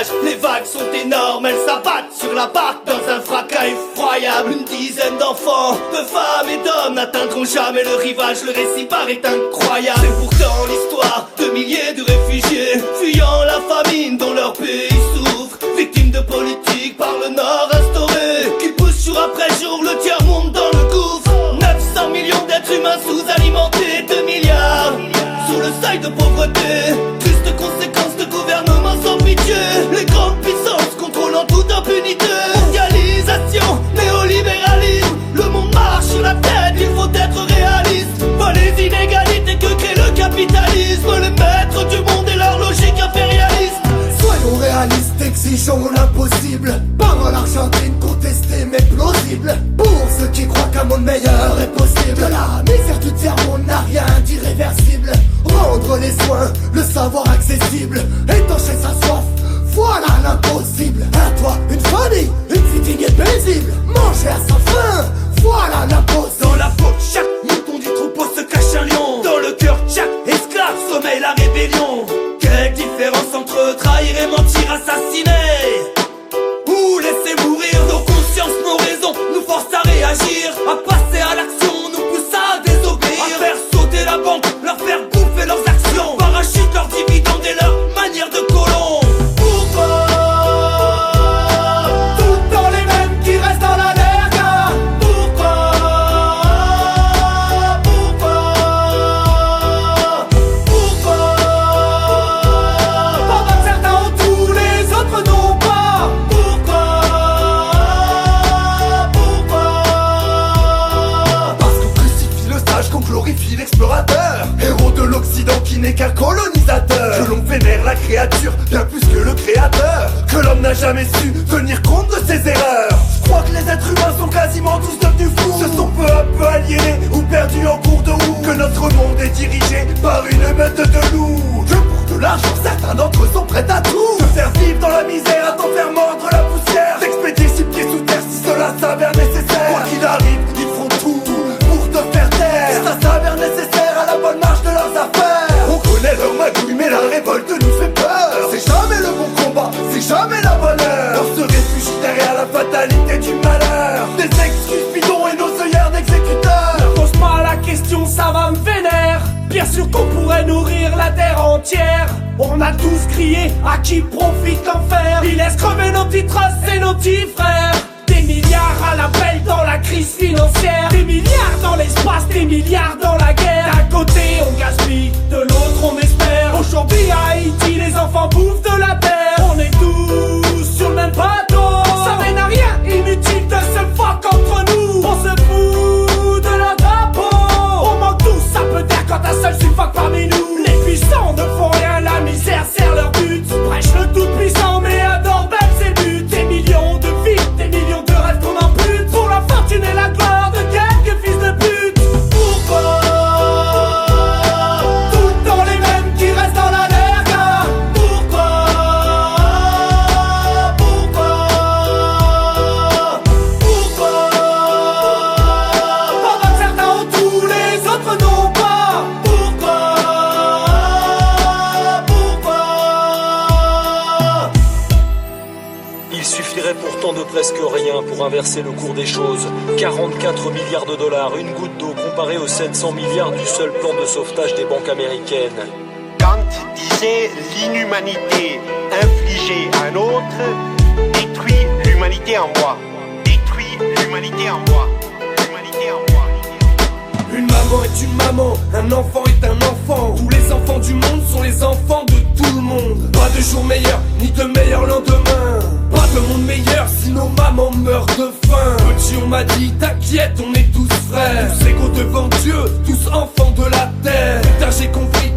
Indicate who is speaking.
Speaker 1: nage. Les vagues sont énormes, elles s'abattent sur la barque dans un fracas effroyable. Une dizaine d'enfants, de femmes et d'hommes n'atteindront jamais le rivage. Le récit paraît incroyable. C'est pourtant l'histoire de milliers de réfugiés fuyant la famine dont leur pays souffre, victimes de politique par le Nord instauré, qui pousse jour après jour le tiers-monde dans le gouffre. 900 millions d'êtres humains sous-alimentés, 2 milliards sous le seuil de pauvreté. Triste conséquence de gouvernements sans pitié, les grandes puissances contrôlant toute impunité. Mondialisation, néolibéralisme, le monde marche sur la tête, il faut être réaliste. Pas les inégalités que crée le capitalisme, les maîtres du monde et leur logique impérialiste.
Speaker 2: Soyons réalistes, exigeons l'impossible. Parole argentine contestée mais plausible. Pour ceux qui croient qu'un monde meilleur est possible. De la misère du tiers-monde n'a rien d'irréversible. Rendre les soins, le savoir accessible. Étancher sa soif, voilà l'impossible. Un toit, une famille, une vie digne et paisible. Manger à sa faim, voilà l'impossible.
Speaker 1: Dans la peau de chaque mouton du troupeau se cache un lion. Dans le cœur de chaque esclave sommeille la rébellion. Quelle différence entre trahir et mentir, assassiner ou laisser mourir. Nos consciences, nos raisons nous forcent à réagir, à passer à l'action, nous poussent à désobéir, à faire sauter la banque, leur faire bouffer leurs actions, parachutent leurs dividendes et leur manière de colon. Pourquoi tout le temps les mêmes qui restent dans la nerga? Pourquoi pendant que certains ont tout, les autres n'ont pas?
Speaker 2: Parce qu'on crucifie le sage, qu'on glorifie l'explorateur, héros de l'Occident qui n'est qu'un colonisateur. Que l'on vénère la créature bien plus que le créateur. Que l'homme n'a jamais su tenir compte de ses erreurs. Je crois que les êtres humains sont quasiment tous devenus fous, se sont peu à peu aliénés ou perdus en cours de route. Que notre monde est dirigé par une meute de loups. Que pour de l'argent certains d'entre eux sont prêts à tout. Se faire vivre dans la misère, à t'en faire mordre la poussière. S'expédier 6 pieds sous terre si cela s'avère nécessaire. Quoi qu'il arrive, ils feront tout pour te faire taire. Et ça s'avère nécessaire à la bonne marche de leurs affaires. On connaît leur magouille mais la révolte nous fait peur. C'est jamais le bon combat, c'est jamais la bonne heure. On se réfugie derrière la fatalité du malheur. Des excuses bidons et nos œillères d'exécuteurs.
Speaker 1: Ne pose pas la question, ça va me vénère. Bien sûr qu'on pourrait nourrir la terre entière. On a tous crié à qui profite l'enfer. Il laisse crever nos petits trosses et nos petits frères. Des milliards à l'appel dans la crise financière. Des milliards dans l'espace, des milliards dans la guerre. D'un côté on gaspille, de l'autre on espère. Aujourd'hui à Haïti les enfants bouffent de la terre. On est tous sur le même bateau. Ça mène à rien, inutile de se fuck entre nous. On se fout de leur drapeau. On manque tous un peu d'air quand un seul suffoque parmi nous. Les puissants ne font rien, la misère sert leur but. Prêche le tout puissant mais adore même ses buts. Des millions de vies, des millions de rêves qu'on ampute pour la fortune et la gloire de quelques fils de pute. Pourquoi tout le temps les mêmes qui restent dans la nerga? Pourquoi pendant que certains ont tout, les autres n'ont pas? Pourquoi
Speaker 3: Il suffirait pourtant de presque rien pour inverser le cours des choses. 44 milliards de dollars, une goutte d'eau comparée aux 700 milliards du seul plan de sauvetage des banques américaines.
Speaker 4: Kant disait l'inhumanité infligée à un autre détruit l'humanité en moi. Détruit l'humanité en moi. L'humanité en moi.
Speaker 1: Une maman est une maman, un enfant est un enfant. Tous les enfants du monde sont les enfants de tout le monde. Pas de jour meilleur, ni de meilleur lendemain. Pas de monde meilleur si nos mamans meurent de faim. Petit on m'a dit t'inquiète on est tous frères. Tous égaux devant Dieu, tous enfants de la terre. Putain j'ai compris